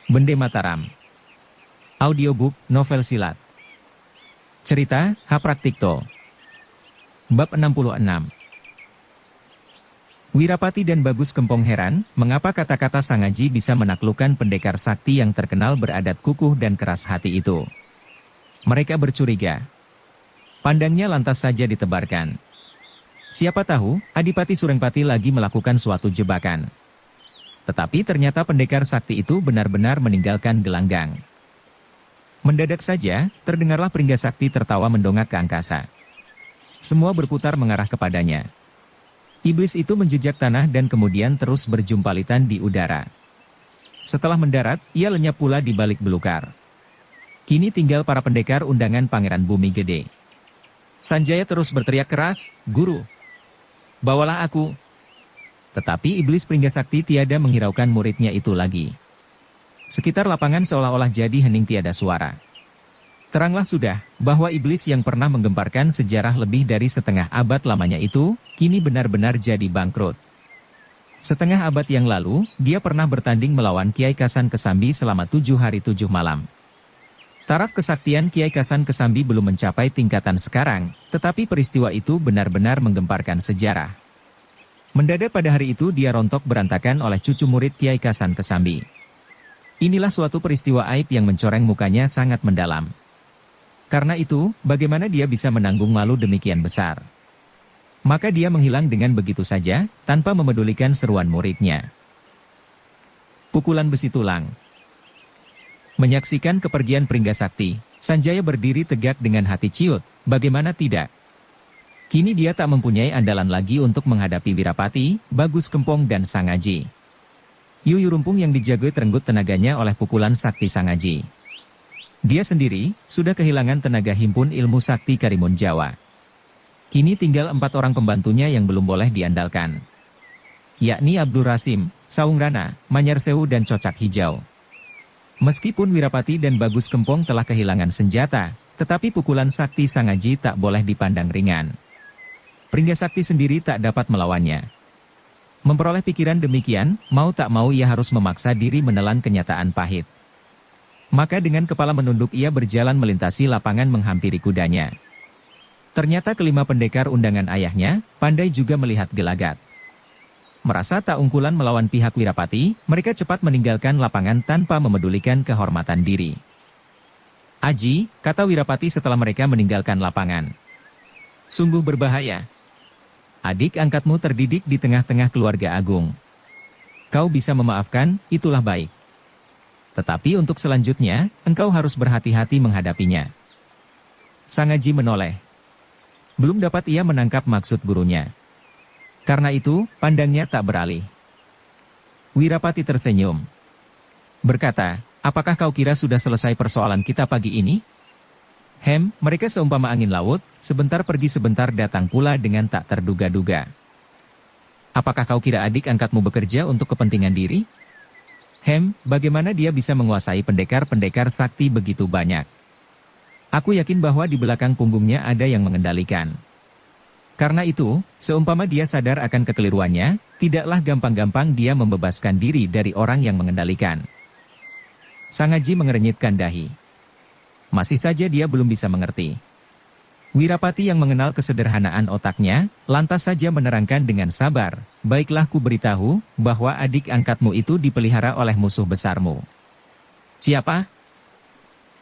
Bende Mataram. Audiobook, novel silat. Cerita, Hapraktikto. Bab 66. Wirapati dan Bagus Kempong heran, mengapa kata-kata Sangaji bisa menaklukkan pendekar sakti yang terkenal beradat kukuh dan keras hati itu. Mereka bercuriga. Pandangnya lantas saja ditebarkan. Siapa tahu, Adipati Surengpati lagi melakukan suatu jebakan. Tetapi ternyata pendekar sakti itu benar-benar meninggalkan gelanggang. Mendadak saja, terdengarlah Pringga Sakti tertawa mendongak ke angkasa. Semua berputar mengarah kepadanya. Iblis itu menjejak tanah dan kemudian terus berjumpalitan di udara. Setelah mendarat, ia lenyap pula di balik belukar. Kini tinggal para pendekar undangan Pangeran Bumi Gede. Sanjaya terus berteriak keras, "Guru! Bawalah aku!" Tetapi iblis Pringga Sakti tiada menghiraukan muridnya itu lagi. Sekitar lapangan seolah-olah jadi hening tiada suara. Teranglah sudah, bahwa iblis yang pernah menggemparkan sejarah lebih dari setengah abad lamanya itu, kini benar-benar jadi bangkrut. Setengah abad yang lalu, dia pernah bertanding melawan Kiai Kasan Kesambi selama 7 hari 7 malam. Taraf kesaktian Kiai Kasan Kesambi belum mencapai tingkatan sekarang, tetapi peristiwa itu benar-benar menggemparkan sejarah. Mendadak pada hari itu dia rontok berantakan oleh cucu murid Kiai Kasan Kesambi. Inilah suatu peristiwa aib yang mencoreng mukanya sangat mendalam. Karena itu, bagaimana dia bisa menanggung malu demikian besar? Maka dia menghilang dengan begitu saja, tanpa memedulikan seruan muridnya. Pukulan besi tulang. Menyaksikan kepergian Pringga Sakti, Sanjaya berdiri tegak dengan hati ciut, bagaimana tidak? Kini dia tak mempunyai andalan lagi untuk menghadapi Wirapati, Bagus Kempong dan Sangaji. Yuyu Rumpung yang dijaga terenggut tenaganya oleh pukulan sakti Sangaji. Dia sendiri, sudah kehilangan tenaga himpun ilmu sakti Karimun Jawa. Kini tinggal 4 orang pembantunya yang belum boleh diandalkan. Yakni Abdul Rasim, Saung Rana, Manyar Sewu dan Cocak Hijau. Meskipun Wirapati dan Bagus Kempong telah kehilangan senjata, tetapi pukulan sakti Sangaji tak boleh dipandang ringan. Pringga Sakti sendiri tak dapat melawannya. Memperoleh pikiran demikian, mau tak mau ia harus memaksa diri menelan kenyataan pahit. Maka dengan kepala menunduk ia berjalan melintasi lapangan menghampiri kudanya. Ternyata kelima pendekar undangan ayahnya, pandai juga melihat gelagat. Merasa tak ungkulan melawan pihak Wirapati, mereka cepat meninggalkan lapangan tanpa memedulikan kehormatan diri. "Aji," kata Wirapati setelah mereka meninggalkan lapangan. "Sungguh berbahaya. Adik angkatmu terdidik di tengah-tengah keluarga agung. Kau bisa memaafkan, itulah baik. Tetapi untuk selanjutnya, engkau harus berhati-hati menghadapinya." Sangaji menoleh. Belum dapat ia menangkap maksud gurunya. Karena itu, pandangnya tak beralih. Wirapati tersenyum. Berkata, "Apakah kau kira sudah selesai persoalan kita pagi ini? Mereka seumpama angin laut, sebentar pergi sebentar datang pula dengan tak terduga-duga. Apakah kau kira adik angkatmu bekerja untuk kepentingan diri? Bagaimana dia bisa menguasai pendekar-pendekar sakti begitu banyak? Aku yakin bahwa di belakang punggungnya ada yang mengendalikan. Karena itu, seumpama dia sadar akan kekeliruannya, tidaklah gampang-gampang dia membebaskan diri dari orang yang mengendalikan." Sangaji mengerenyitkan dahi. Masih saja dia belum bisa mengerti. Wirapati yang mengenal kesederhanaan otaknya, lantas saja menerangkan dengan sabar, "Baiklah ku beritahu, bahwa adik angkatmu itu dipelihara oleh musuh besarmu." "Siapa?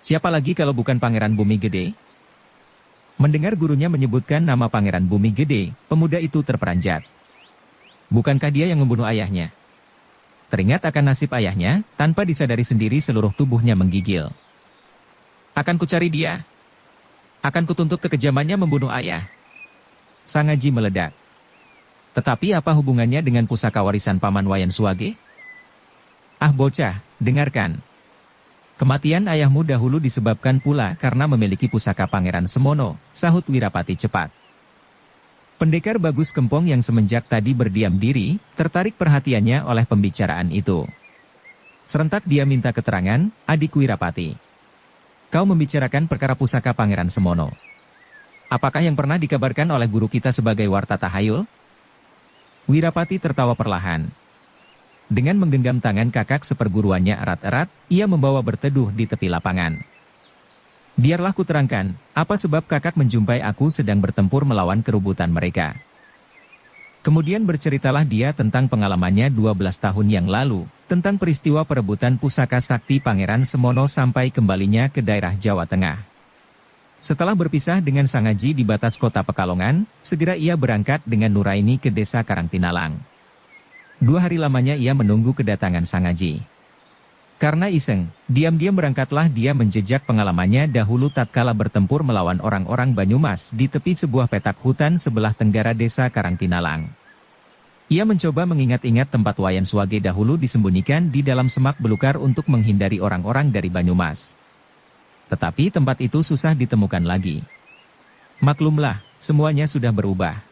Siapa lagi kalau bukan Pangeran Bumi Gede?" Mendengar gurunya menyebutkan nama Pangeran Bumi Gede, pemuda itu terperanjat. Bukankah dia yang membunuh ayahnya? Teringat akan nasib ayahnya, tanpa disadari sendiri seluruh tubuhnya menggigil. "Akan kucari dia. Akan kutuntut kekejamannya membunuh ayah." Sangaji meledak. "Tetapi apa hubungannya dengan pusaka warisan Paman Wayan Suwage?" "Ah bocah, dengarkan. Kematian ayahmu dahulu disebabkan pula karena memiliki pusaka Pangeran Semono," sahut Wirapati cepat. Pendekar Bagus Kempong yang semenjak tadi berdiam diri, tertarik perhatiannya oleh pembicaraan itu. Serentak dia minta keterangan, "Adik Wirapati, kau membicarakan perkara pusaka Pangeran Semono. Apakah yang pernah dikabarkan oleh guru kita sebagai warta tahayul?" Wirapati tertawa perlahan. Dengan menggenggam tangan kakak seperguruannya erat-erat, ia membawa berteduh di tepi lapangan. Biarlah kuterangkan, apa sebab kakak menjumpai aku sedang bertempur melawan kerubutan mereka. Kemudian berceritalah dia tentang pengalamannya 12 tahun yang lalu, tentang peristiwa perebutan pusaka sakti Pangeran Semono sampai kembalinya ke daerah Jawa Tengah. Setelah berpisah dengan Sangaji di batas kota Pekalongan, segera ia berangkat dengan Nuraini ke desa Karangtinalang. 2 hari lamanya ia menunggu kedatangan Sangaji. Karena iseng, diam-diam berangkatlah dia menjejak pengalamannya dahulu tatkala bertempur melawan orang-orang Banyumas di tepi sebuah petak hutan sebelah tenggara desa Karangtinalang. Ia mencoba mengingat-ingat tempat Wayan Swage dahulu disembunyikan di dalam semak belukar untuk menghindari orang-orang dari Banyumas. Tetapi tempat itu susah ditemukan lagi. Maklumlah, semuanya sudah berubah.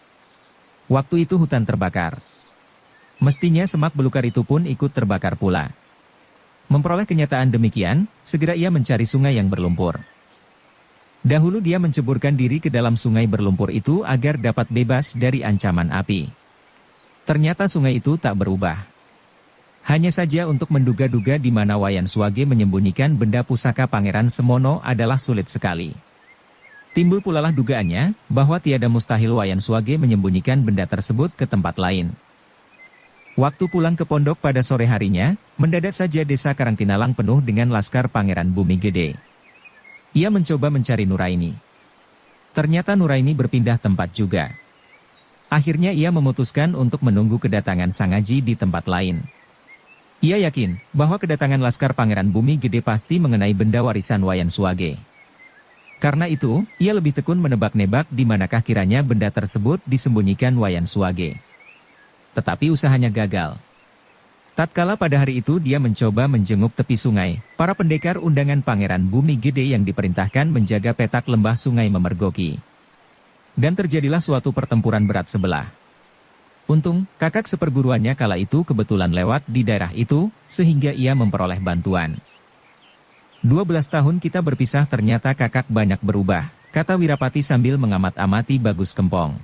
Waktu itu hutan terbakar. Mestinya semak belukar itu pun ikut terbakar pula. Memperoleh kenyataan demikian, segera ia mencari sungai yang berlumpur. Dahulu dia menceburkan diri ke dalam sungai berlumpur itu agar dapat bebas dari ancaman api. Ternyata sungai itu tak berubah. Hanya saja untuk menduga-duga di mana Wayan Swage menyembunyikan benda pusaka Pangeran Semono adalah sulit sekali. Timbul pulalah dugaannya, bahwa tiada mustahil Wayan Swage menyembunyikan benda tersebut ke tempat lain. Waktu pulang ke pondok pada sore harinya, mendadak saja desa Karangtinalang penuh dengan laskar Pangeran Bumi Gede. Ia mencoba mencari Nuraini. Ternyata Nuraini berpindah tempat juga. Akhirnya ia memutuskan untuk menunggu kedatangan Sangaji di tempat lain. Ia yakin bahwa kedatangan laskar Pangeran Bumi Gede pasti mengenai benda warisan Wayan Swage. Karena itu, ia lebih tekun menebak-nebak di manakah kiranya benda tersebut disembunyikan Wayan Swage. Tetapi usahanya gagal. Tatkala pada hari itu dia mencoba menjenguk tepi sungai, para pendekar undangan Pangeran Bumi Gede yang diperintahkan menjaga petak lembah sungai memergoki. Dan terjadilah suatu pertempuran berat sebelah. Untung, kakak seperguruannya kala itu kebetulan lewat di daerah itu, sehingga ia memperoleh bantuan. 12 tahun kita berpisah ternyata kakak banyak berubah, kata Wirapati sambil mengamat-amati Bagus Kempong.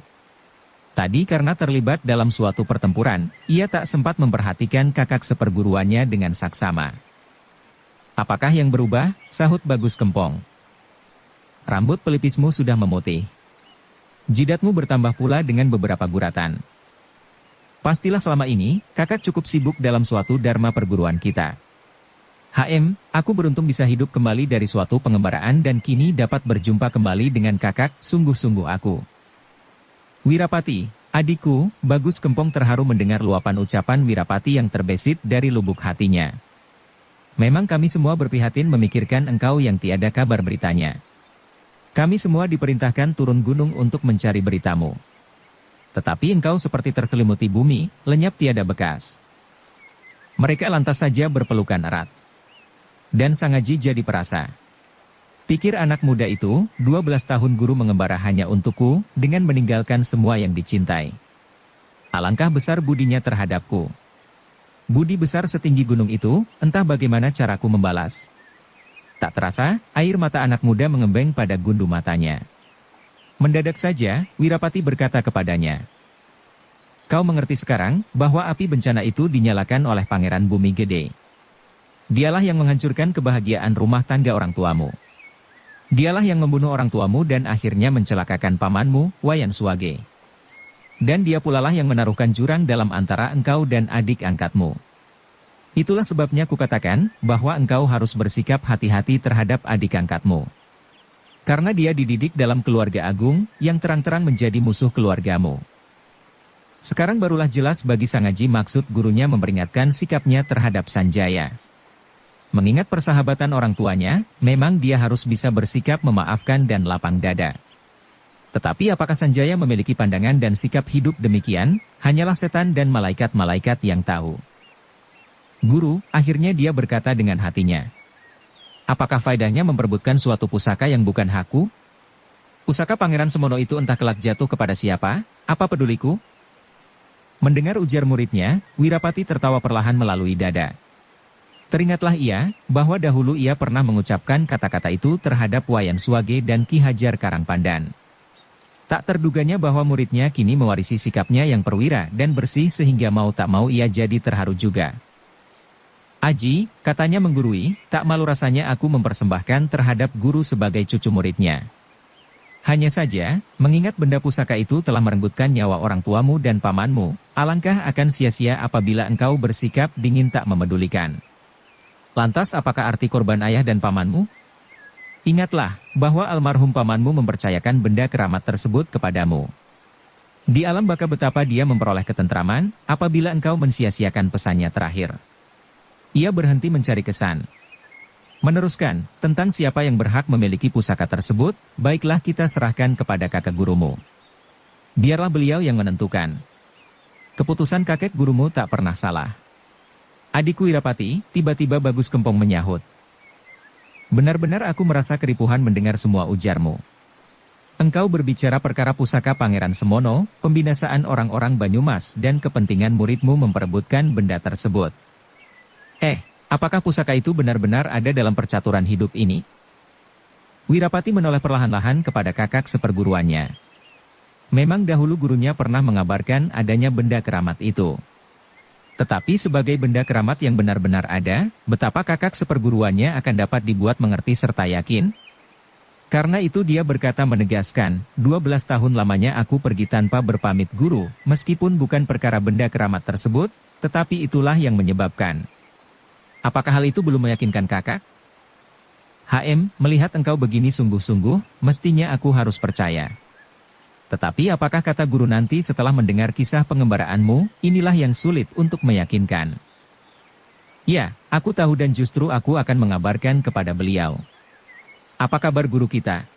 Tadi karena terlibat dalam suatu pertempuran, ia tak sempat memperhatikan kakak seperguruannya dengan saksama. Apakah yang berubah? Sahut Bagus Kempong. Rambut pelipismu sudah memutih. Jidatmu bertambah pula dengan beberapa guratan. Pastilah selama ini, kakak cukup sibuk dalam suatu dharma perguruan kita. Aku beruntung bisa hidup kembali dari suatu pengembaraan dan kini dapat berjumpa kembali dengan kakak, sungguh-sungguh aku. Wirapati, adikku, Bagus Kempong terharu mendengar luapan ucapan Wirapati yang terbesit dari lubuk hatinya. Memang kami semua berprihatin memikirkan engkau yang tiada kabar beritanya. Kami semua diperintahkan turun gunung untuk mencari beritamu. Tetapi engkau seperti terselimuti bumi, lenyap tiada bekas. Mereka lantas saja berpelukan erat. Dan Sangaji jadi perasa. Pikir anak muda itu, 12 tahun guru mengembara hanya untukku, dengan meninggalkan semua yang dicintai. Alangkah besar budinya terhadapku. Budi besar setinggi gunung itu, entah bagaimana caraku membalas. Tak terasa, air mata anak muda mengembeng pada gundu matanya. Mendadak saja, Wirapati berkata kepadanya. Kau mengerti sekarang, bahwa api bencana itu dinyalakan oleh Pangeran Bumi Gede. Dialah yang menghancurkan kebahagiaan rumah tangga orang tuamu. Dialah yang membunuh orang tuamu dan akhirnya mencelakakan pamanmu, Wayan Swage. Dan dia pulalah yang menaruhkan jurang dalam antara engkau dan adik angkatmu. Itulah sebabnya kukatakan, bahwa engkau harus bersikap hati-hati terhadap adik angkatmu. Karena dia dididik dalam keluarga agung, yang terang-terang menjadi musuh keluargamu. Sekarang barulah jelas bagi Sangaji maksud gurunya memperingatkan sikapnya terhadap Sanjaya. Mengingat persahabatan orang tuanya, memang dia harus bisa bersikap memaafkan dan lapang dada. Tetapi apakah Sanjaya memiliki pandangan dan sikap hidup demikian, hanyalah setan dan malaikat-malaikat yang tahu. Guru, akhirnya dia berkata dengan hatinya. Apakah faedahnya memperebutkan suatu pusaka yang bukan hakku? Pusaka Pangeran Semono itu entah kelak jatuh kepada siapa, apa peduliku? Mendengar ujar muridnya, Wirapati tertawa perlahan melalui dada. Teringatlah ia, bahwa dahulu ia pernah mengucapkan kata-kata itu terhadap Wayan Swage dan Ki Hajar Karangpandan. Tak terduganya bahwa muridnya kini mewarisi sikapnya yang perwira dan bersih sehingga mau tak mau ia jadi terharu juga. Aji, katanya menggurui, tak malu rasanya aku mempersembahkan terhadap guru sebagai cucu muridnya. Hanya saja, mengingat benda pusaka itu telah merenggut nyawa orang tuamu dan pamanmu, alangkah akan sia-sia apabila engkau bersikap dingin tak memedulikan. Lantas apakah arti korban ayah dan pamanmu? Ingatlah, bahwa almarhum pamanmu mempercayakan benda keramat tersebut kepadamu. Di alam baka betapa dia memperoleh ketentraman, apabila engkau mensia-siakan pesannya terakhir. Ia berhenti mencari kesan. Meneruskan, tentang siapa yang berhak memiliki pusaka tersebut, baiklah kita serahkan kepada kakek gurumu. Biarlah beliau yang menentukan. Keputusan kakek gurumu tak pernah salah. Adikku Wirapati, tiba-tiba Bagus Kempong menyahut. Benar-benar aku merasa keripuhan mendengar semua ujarmu. Engkau berbicara perkara pusaka Pangeran Semono, pembinasaan orang-orang Banyumas dan kepentingan muridmu memperebutkan benda tersebut. Apakah pusaka itu benar-benar ada dalam percaturan hidup ini? Wirapati menoleh perlahan-lahan kepada kakak seperguruannya. Memang dahulu gurunya pernah mengabarkan adanya benda keramat itu. Tetapi sebagai benda keramat yang benar-benar ada, betapa kakak seperguruannya akan dapat dibuat mengerti serta yakin? Karena itu dia berkata menegaskan, 12 tahun lamanya aku pergi tanpa berpamit guru, meskipun bukan perkara benda keramat tersebut, tetapi itulah yang menyebabkan. Apakah hal itu belum meyakinkan kakak? Melihat engkau begini sungguh-sungguh, mestinya aku harus percaya. Tetapi apakah kata guru nanti setelah mendengar kisah pengembaraanmu, inilah yang sulit untuk meyakinkan. Ya, aku tahu dan justru aku akan mengabarkan kepada beliau. Apa kabar guru kita?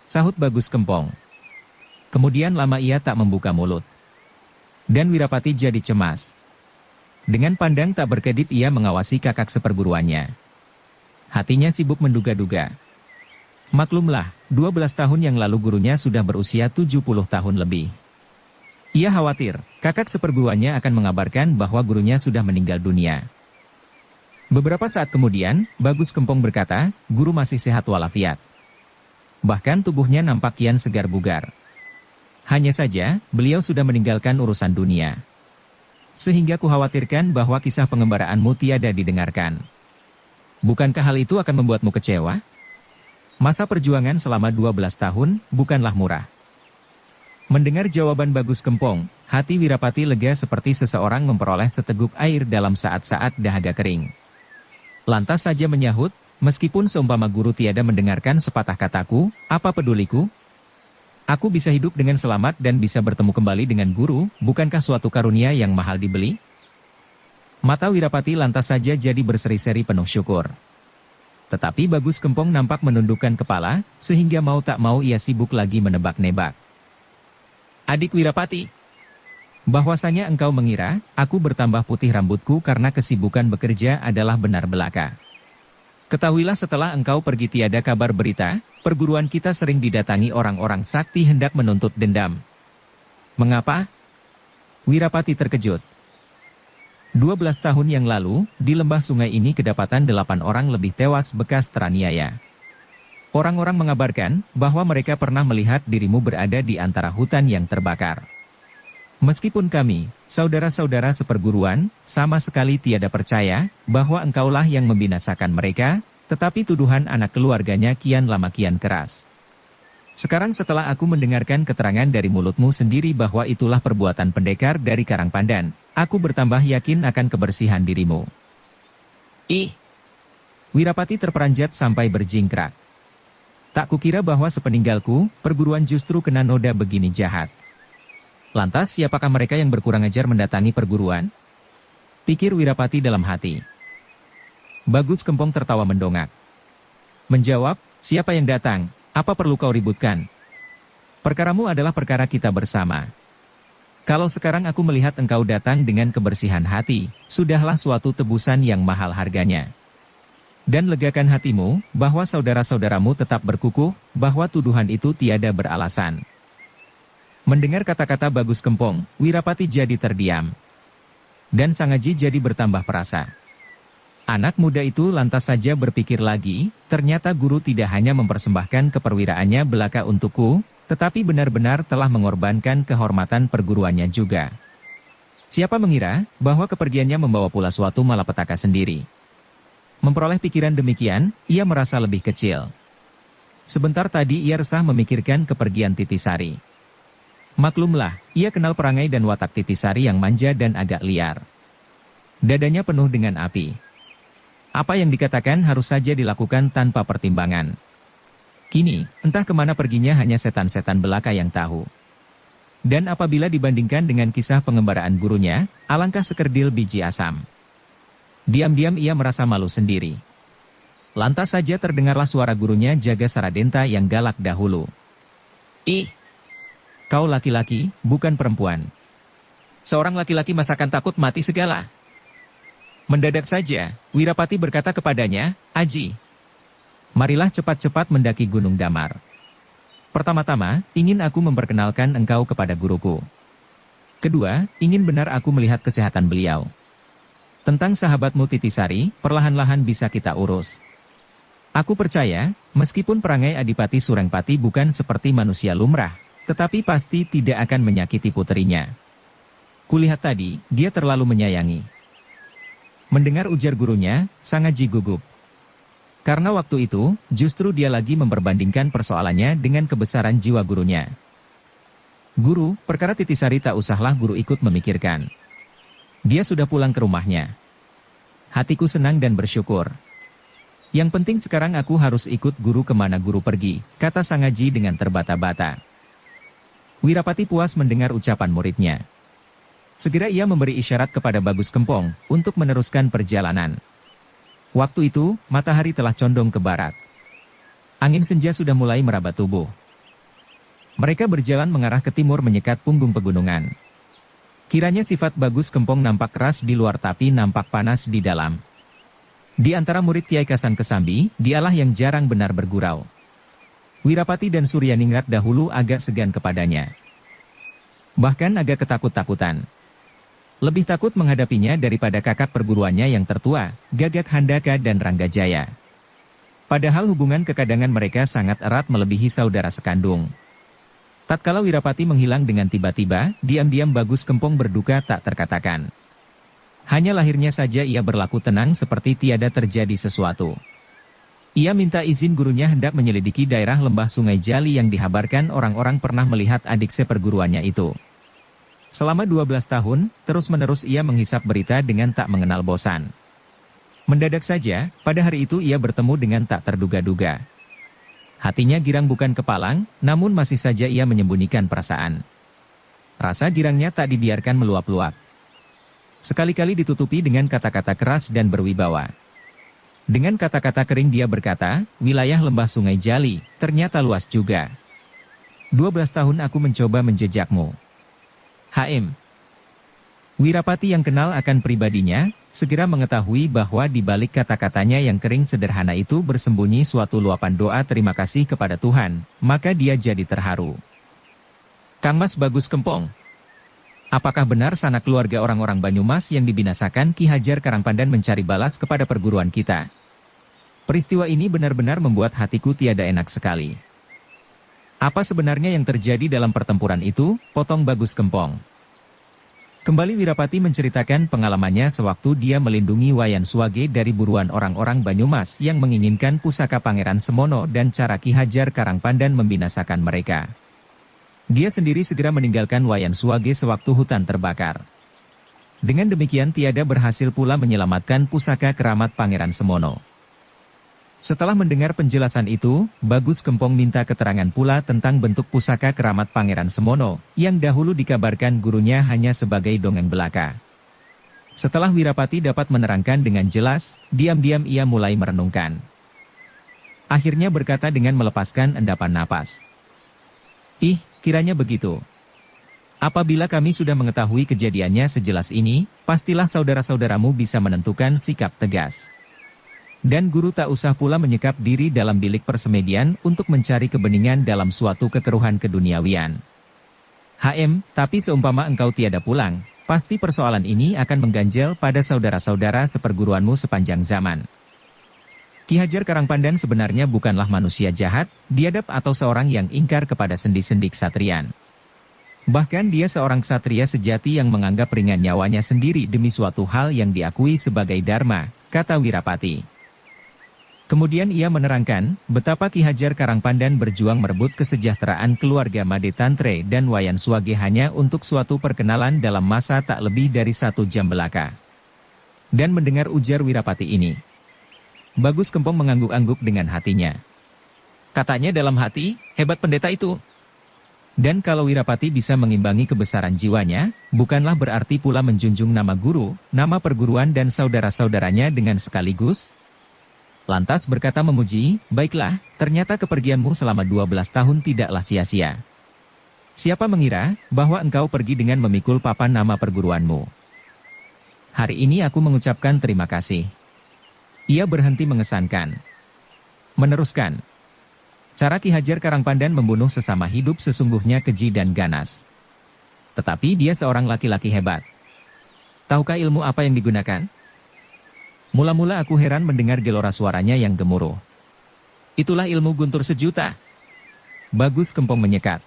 Sahut Bagus Kempong. Kemudian lama ia tak membuka mulut. Dan Wirapati jadi cemas. Dengan pandang tak berkedip ia mengawasi kakak seperguruannya. Hatinya sibuk menduga-duga. Maklumlah, 12 tahun yang lalu gurunya sudah berusia 70 tahun lebih. Ia khawatir, kakak seperguruannya akan mengabarkan bahwa gurunya sudah meninggal dunia. Beberapa saat kemudian, Bagus Kempong berkata, guru masih sehat walafiat. Bahkan tubuhnya nampak kian segar bugar. Hanya saja, beliau sudah meninggalkan urusan dunia. Sehingga kukhawatirkan bahwa kisah pengembaraanmu tiada didengarkan. Bukankah hal itu akan membuatmu kecewa? Masa perjuangan selama 12 tahun, bukanlah murah. Mendengar jawaban Bagus Kempong, hati Wirapati lega seperti seseorang memperoleh seteguk air dalam saat-saat dahaga kering. Lantas saja menyahut, meskipun seumpama guru tiada mendengarkan sepatah kataku, apa peduliku? Aku bisa hidup dengan selamat dan bisa bertemu kembali dengan guru, bukankah suatu karunia yang mahal dibeli? Mata Wirapati lantas saja jadi berseri-seri penuh syukur. Tetapi Bagus Kempong nampak menundukkan kepala, sehingga mau tak mau ia sibuk lagi menebak-nebak. Adik Wirapati, bahwasanya engkau mengira, aku bertambah putih rambutku karena kesibukan bekerja adalah benar belaka. Ketahuilah setelah engkau pergi tiada kabar berita, perguruan kita sering didatangi orang-orang sakti hendak menuntut dendam. Mengapa? Wirapati terkejut. 12 tahun yang lalu, di lembah sungai ini kedapatan 8 orang lebih tewas bekas teraniaya. Orang-orang mengabarkan, bahwa mereka pernah melihat dirimu berada di antara hutan yang terbakar. Meskipun kami, saudara-saudara seperguruan, sama sekali tiada percaya, bahwa engkaulah yang membinasakan mereka, tetapi tuduhan anak keluarganya kian lama kian keras. Sekarang setelah aku mendengarkan keterangan dari mulutmu sendiri bahwa itulah perbuatan pendekar dari Karangpandan, aku bertambah yakin akan kebersihan dirimu. Wirapati terperanjat sampai berjingkrak. Tak kukira bahwa sepeninggalku, perguruan justru kena noda begini jahat. Lantas siapakah mereka yang berkurang ajar mendatangi perguruan? Pikir Wirapati dalam hati. Bagus Kempong tertawa mendongak. Menjawab, siapa yang datang? Apa perlu kau ributkan? Perkaramu adalah perkara kita bersama. Kalau sekarang aku melihat engkau datang dengan kebersihan hati, sudahlah suatu tebusan yang mahal harganya. Dan legakan hatimu, bahwa saudara-saudaramu tetap berkukuh, bahwa tuduhan itu tiada beralasan. Mendengar kata-kata Bagus Kempong, Wirapati jadi terdiam. Dan Sangaji jadi bertambah perasa. Anak muda itu lantas saja berpikir lagi, ternyata guru tidak hanya mempersembahkan keperwiraannya belaka untukku, tetapi benar-benar telah mengorbankan kehormatan perguruannya juga. Siapa mengira bahwa kepergiannya membawa pula suatu malapetaka sendiri. Memperoleh pikiran demikian, ia merasa lebih kecil. Sebentar tadi ia resah memikirkan kepergian Titisari. Maklumlah, ia kenal perangai dan watak Titisari yang manja dan agak liar. Dadanya penuh dengan api. Apa yang dikatakan harus saja dilakukan tanpa pertimbangan. Kini, entah kemana perginya hanya setan-setan belaka yang tahu. Dan apabila dibandingkan dengan kisah pengembaraan gurunya, alangkah sekerdil biji asam. Diam-diam ia merasa malu sendiri. Lantas saja terdengarlah suara gurunya Jaga Saradenta yang galak dahulu. "Ih, kau laki-laki, bukan perempuan. Seorang laki-laki masakan takut mati segala." Mendadak saja, Wirapati berkata kepadanya, "Aji, marilah cepat-cepat mendaki Gunung Damar. Pertama-tama, ingin aku memperkenalkan engkau kepada guruku. Kedua, ingin benar aku melihat kesehatan beliau. Tentang sahabatmu Titisari, perlahan-lahan bisa kita urus. Aku percaya, meskipun perangai Adipati Surengpati bukan seperti manusia lumrah, tetapi pasti tidak akan menyakiti puterinya. Kulihat tadi, dia terlalu menyayangi." Mendengar ujar gurunya, Sangaji gugup. Karena waktu itu, justru dia lagi memperbandingkan persoalannya dengan kebesaran jiwa gurunya. "Guru, perkara Titisari tak usahlah guru ikut memikirkan. Dia sudah pulang ke rumahnya. Hatiku senang dan bersyukur. Yang penting sekarang aku harus ikut guru kemana guru pergi," kata Sangaji dengan terbata-bata. Wirapati puas mendengar ucapan muridnya. Segera ia memberi isyarat kepada Bagus Kempong untuk meneruskan perjalanan. Waktu itu, matahari telah condong ke barat. Angin senja sudah mulai meraba tubuh. Mereka berjalan mengarah ke timur menyekat punggung pegunungan. Kiranya sifat Bagus Kempong nampak keras di luar tapi nampak panas di dalam. Di antara murid Kiai Kasan Kesambi, dialah yang jarang benar bergurau. Wirapati dan Suryaningrat dahulu agak segan kepadanya. Bahkan agak ketakut-takutan. Lebih takut menghadapinya daripada kakak perguruannya yang tertua, Gagak Handaka dan Ranggajaya. Padahal hubungan kekadangan mereka sangat erat melebihi saudara sekandung. Tatkala Wirapati menghilang dengan tiba-tiba, diam-diam Bagus Kempong berduka tak terkatakan. Hanya lahirnya saja ia berlaku tenang seperti tiada terjadi sesuatu. Ia minta izin gurunya hendak menyelidiki daerah lembah Sungai Jali yang dihabarkan orang-orang pernah melihat adik seperguruannya itu. Selama 12 tahun, terus-menerus ia menghisap berita dengan tak mengenal bosan. Mendadak saja, pada hari itu ia bertemu dengan tak terduga-duga. Hatinya girang bukan kepalang, namun masih saja ia menyembunyikan perasaan. Rasa girangnya tak dibiarkan meluap-luap. Sekali-kali ditutupi dengan kata-kata keras dan berwibawa. Dengan kata-kata kering dia berkata, "Wilayah lembah Sungai Jali, ternyata luas juga. 12 tahun aku mencoba menjejakmu. HM." Wirapati yang kenal akan pribadinya, segera mengetahui bahwa di balik kata-katanya yang kering sederhana itu bersembunyi suatu luapan doa terima kasih kepada Tuhan, maka dia jadi terharu. "Kang Mas Bagus Kempong, apakah benar sanak keluarga orang-orang Banyumas yang dibinasakan Ki Hajar Karangpandan mencari balas kepada perguruan kita? Peristiwa ini benar-benar membuat hatiku tiada enak sekali." "Apa sebenarnya yang terjadi dalam pertempuran itu?" potong Bagus Kempong. Kembali Wirapati menceritakan pengalamannya sewaktu dia melindungi Wayan Suwage dari buruan orang-orang Banyumas yang menginginkan pusaka Pangeran Semono dan cara Ki Hajar Karangpandan membinasakan mereka. Dia sendiri segera meninggalkan Wayan Suwage sewaktu hutan terbakar. Dengan demikian tiada berhasil pula menyelamatkan pusaka keramat Pangeran Semono. Setelah mendengar penjelasan itu, Bagus Kempong minta keterangan pula tentang bentuk pusaka keramat Pangeran Semono, yang dahulu dikabarkan gurunya hanya sebagai dongeng belaka. Setelah Wirapati dapat menerangkan dengan jelas, diam-diam ia mulai merenungkan. Akhirnya berkata dengan melepaskan endapan napas. "Ih, kiranya begitu. Apabila kami sudah mengetahui kejadiannya sejelas ini, pastilah saudara-saudaramu bisa menentukan sikap tegas. Dan guru tak usah pula menyekap diri dalam bilik persemedian untuk mencari kebeningan dalam suatu kekeruhan keduniawian. HM, tapi seumpama engkau tiada pulang, pasti persoalan ini akan mengganjal pada saudara-saudara seperguruanmu sepanjang zaman. Ki Hajar Karangpandan sebenarnya bukanlah manusia jahat, biadab atau seorang yang ingkar kepada sendi-sendi ksatrian. Bahkan dia seorang ksatria sejati yang menganggap ringan nyawanya sendiri demi suatu hal yang diakui sebagai dharma, kata Wirapati. Kemudian ia menerangkan, betapa Ki Hajar Karangpandan berjuang merebut kesejahteraan keluarga Made Tantre dan Wayan Swage hanya untuk suatu perkenalan dalam masa tak lebih dari 1 jam belaka. Dan mendengar ujar Wirapati ini, Bagus Kempong mengangguk-angguk dengan hatinya. Katanya dalam hati, hebat pendeta itu. Dan kalau Wirapati bisa mengimbangi kebesaran jiwanya, bukanlah berarti pula menjunjung nama guru, nama perguruan dan saudara-saudaranya dengan sekaligus? Lantas berkata memuji, baiklah, ternyata kepergianmu selama 12 tahun tidaklah sia-sia. Siapa mengira, bahwa engkau pergi dengan memikul papan nama perguruanmu. Hari ini aku mengucapkan terima kasih. Ia berhenti mengesankan. Meneruskan. Cara Ki Hajar Karangpandan membunuh sesama hidup sesungguhnya keji dan ganas. Tetapi dia seorang laki-laki hebat. Tahukah ilmu apa yang digunakan? Mula-mula aku heran mendengar gelora suaranya yang gemuruh. Itulah ilmu guntur sejuta. Bagus Kempong menyekat.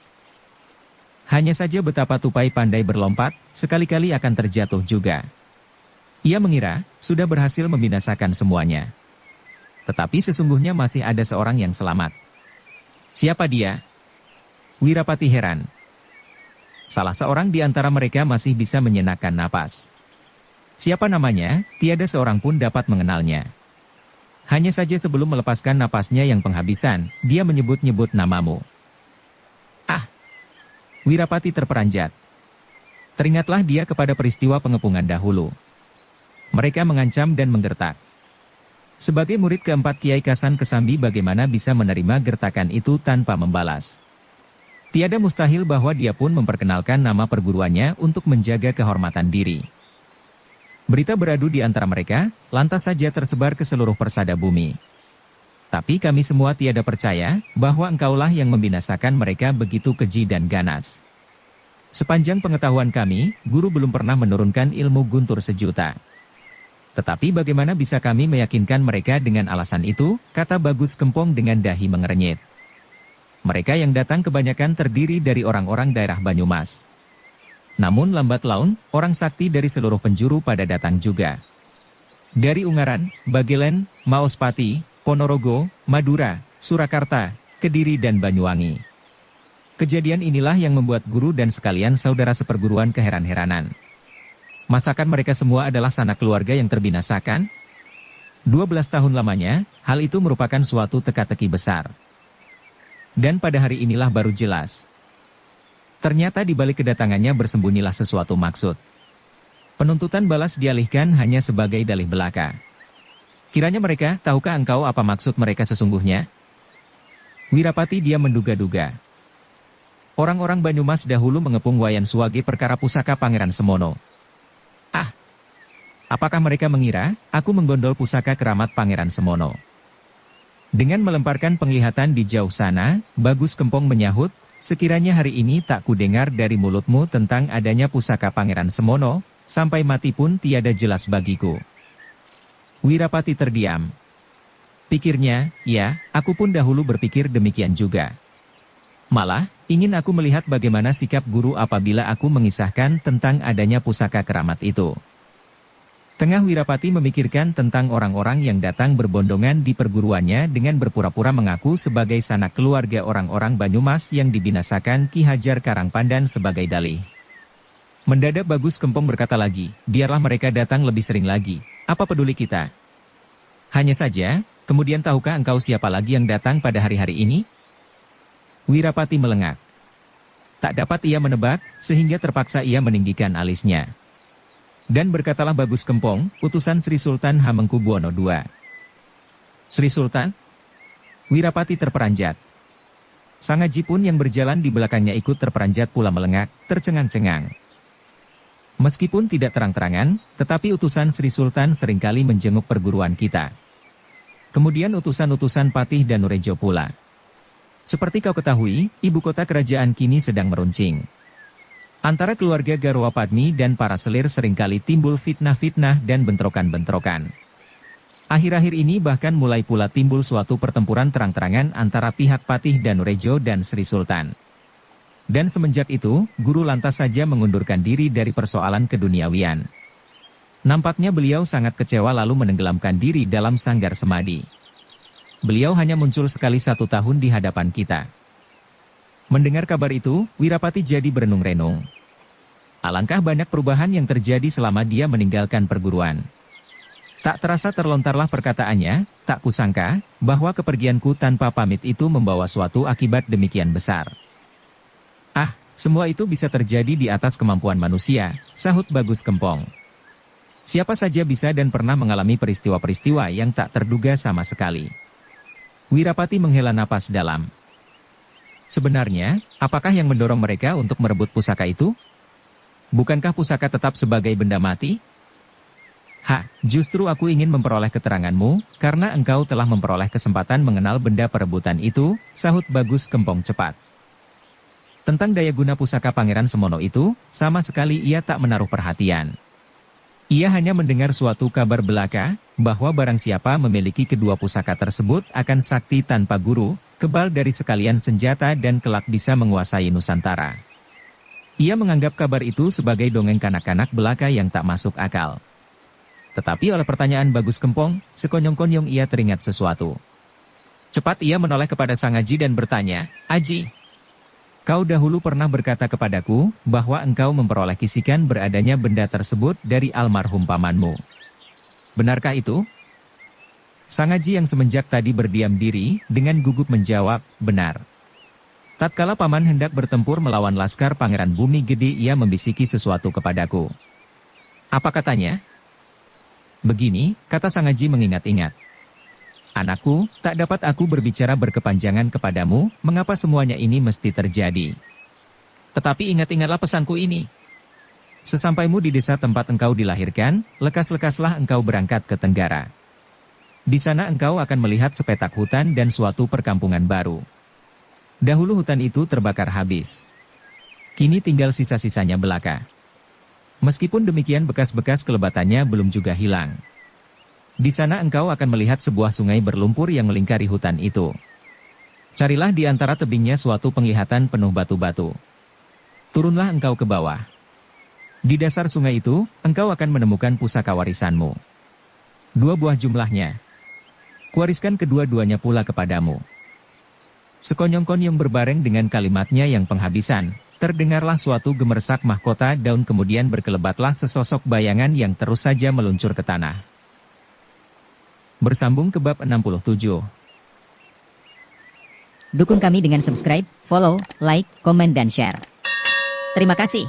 Hanya saja betapa tupai pandai berlompat, sekali-kali akan terjatuh juga. Ia mengira, sudah berhasil membinasakan semuanya. Tetapi sesungguhnya masih ada seorang yang selamat. Siapa dia? Wirapati heran. Salah seorang di antara mereka masih bisa menyenakkan napas. Siapa namanya, tiada seorang pun dapat mengenalnya. Hanya saja sebelum melepaskan napasnya yang penghabisan, dia menyebut-nyebut namamu. Ah! Wirapati terperanjat. Teringatlah dia kepada peristiwa pengepungan dahulu. Mereka mengancam dan menggertak. Sebagai murid keempat Kiai Kasan Kesambi bagaimana bisa menerima gertakan itu tanpa membalas? Tiada mustahil bahwa dia pun memperkenalkan nama perguruannya untuk menjaga kehormatan diri. Berita beradu di antara mereka, lantas saja tersebar ke seluruh persada bumi. Tapi kami semua tiada percaya, bahwa engkaulah yang membinasakan mereka begitu keji dan ganas. Sepanjang pengetahuan kami, guru belum pernah menurunkan ilmu guntur sejuta. Tetapi bagaimana bisa kami meyakinkan mereka dengan alasan itu, kata Bagus Kempong dengan dahi mengernyit. Mereka yang datang kebanyakan terdiri dari orang-orang daerah Banyumas. Namun lambat laun, orang sakti dari seluruh penjuru pada datang juga. Dari Ungaran, Bagelen, Maospati, Ponorogo, Madura, Surakarta, Kediri dan Banyuwangi. Kejadian inilah yang membuat guru dan sekalian saudara seperguruan keheran-heranan. Masakan mereka semua adalah sanak keluarga yang terbinasakan? 12 tahun lamanya, hal itu merupakan suatu teka-teki besar. Dan pada hari inilah baru jelas. Ternyata di balik kedatangannya bersembunyilah sesuatu maksud. Penuntutan balas dialihkan hanya sebagai dalih belaka. Kiranya mereka, tahukah engkau apa maksud mereka sesungguhnya? Wirapati dia menduga-duga. Orang-orang Banyumas dahulu mengepung Wayan Swage perkara pusaka Pangeran Semono. Ah, apakah mereka mengira, aku menggondol pusaka keramat Pangeran Semono? Dengan melemparkan penglihatan di jauh sana, Bagus Kempong menyahut, sekiranya hari ini tak kudengar dari mulutmu tentang adanya pusaka Pangeran Semono, sampai mati pun tiada jelas bagiku. Wirapati terdiam. Pikirnya, ya, aku pun dahulu berpikir demikian juga. Malah, ingin aku melihat bagaimana sikap guru apabila aku mengisahkan tentang adanya pusaka keramat itu. Tengah Wirapati memikirkan tentang orang-orang yang datang berbondongan di perguruannya dengan berpura-pura mengaku sebagai sanak keluarga orang-orang Banyumas yang dibinasakan Ki Hajar Karangpandan sebagai dalih. Mendadak Bagus Kempong berkata lagi, biarlah mereka datang lebih sering lagi, apa peduli kita? Hanya saja, kemudian tahukah engkau siapa lagi yang datang pada hari-hari ini? Wirapati melengak. Tak dapat ia menebak, sehingga terpaksa ia meninggikan alisnya. Dan berkatalah Bagus Kempong, utusan Sri Sultan Hamengkubuwono II. Sri Sultan? Wirapati terperanjat. Sangaji pun yang berjalan di belakangnya ikut terperanjat pula melengak, tercengang-cengang. Meskipun tidak terang-terangan, tetapi utusan Sri Sultan seringkali menjenguk perguruan kita. Kemudian utusan-utusan Patih dan Nurejo pula. Seperti kau ketahui, ibu kota kerajaan kini sedang meruncing. Antara keluarga Garwa Padmi dan para selir seringkali timbul fitnah-fitnah dan bentrokan-bentrokan. Akhir-akhir ini bahkan mulai pula timbul suatu pertempuran terang-terangan antara pihak Patih dan Nurejo dan Sri Sultan. Dan semenjak itu, guru lantas saja mengundurkan diri dari persoalan keduniawian. Nampaknya beliau sangat kecewa lalu menenggelamkan diri dalam sanggar semadi. Beliau hanya muncul sekali 1 tahun di hadapan kita. Mendengar kabar itu, Wirapati jadi berenung-renung. Alangkah banyak perubahan yang terjadi selama dia meninggalkan perguruan. Tak terasa terlontarlah perkataannya, tak kusangka, bahwa kepergianku tanpa pamit itu membawa suatu akibat demikian besar. Ah, semua itu bisa terjadi di atas kemampuan manusia, sahut Bagus Kempong. Siapa saja bisa dan pernah mengalami peristiwa-peristiwa yang tak terduga sama sekali. Wirapati menghela napas dalam. Sebenarnya, apakah yang mendorong mereka untuk merebut pusaka itu? Bukankah pusaka tetap sebagai benda mati? Justru aku ingin memperoleh keteranganmu, karena engkau telah memperoleh kesempatan mengenal benda perebutan itu, sahut Bagus Kempong cepat. Tentang daya guna pusaka Pangeran Semono itu, sama sekali ia tak menaruh perhatian. Ia hanya mendengar suatu kabar belaka, bahwa barang siapa memiliki kedua pusaka tersebut akan sakti tanpa guru, kebal dari sekalian senjata dan kelak bisa menguasai Nusantara. Ia menganggap kabar itu sebagai dongeng kanak-kanak belaka yang tak masuk akal. Tetapi oleh pertanyaan Bagus Kempong, sekonyong-konyong ia teringat sesuatu. Cepat ia menoleh kepada Sang Aji dan bertanya, "Aji, kau dahulu pernah berkata kepadaku, bahwa engkau memperoleh kisikan beradanya benda tersebut dari almarhum pamanmu. Benarkah itu?" Sang Aji yang semenjak tadi berdiam diri, dengan gugup menjawab, "Benar. Tatkala paman hendak bertempur melawan laskar Pangeran Bumi Gede, ia membisiki sesuatu kepadaku." "Apa katanya?" "Begini," kata Sang Aji mengingat-ingat. "Anakku, tak dapat aku berbicara berkepanjangan kepadamu, mengapa semuanya ini mesti terjadi. Tetapi ingat-ingatlah pesanku ini. Sesampaimu di desa tempat engkau dilahirkan, lekas-lekaslah engkau berangkat ke Tenggara. Di sana engkau akan melihat sepetak hutan dan suatu perkampungan baru. Dahulu hutan itu terbakar habis. Kini tinggal sisa-sisanya belaka. Meskipun demikian bekas-bekas kelebatannya belum juga hilang. Di sana engkau akan melihat sebuah sungai berlumpur yang melingkari hutan itu. Carilah di antara tebingnya suatu penglihatan penuh batu-batu. Turunlah engkau ke bawah. Di dasar sungai itu, engkau akan menemukan pusaka warisanmu. 2 buah jumlahnya. Kuwariskan kedua-duanya pula kepadamu." Sekonyong-konyong berbareng dengan kalimatnya yang penghabisan, terdengarlah suatu gemersak mahkota daun kemudian berkelebatlah sesosok bayangan yang terus saja meluncur ke tanah. Bersambung ke bab 67. Dukung kami dengan subscribe, follow, like, komen dan share. Terima kasih.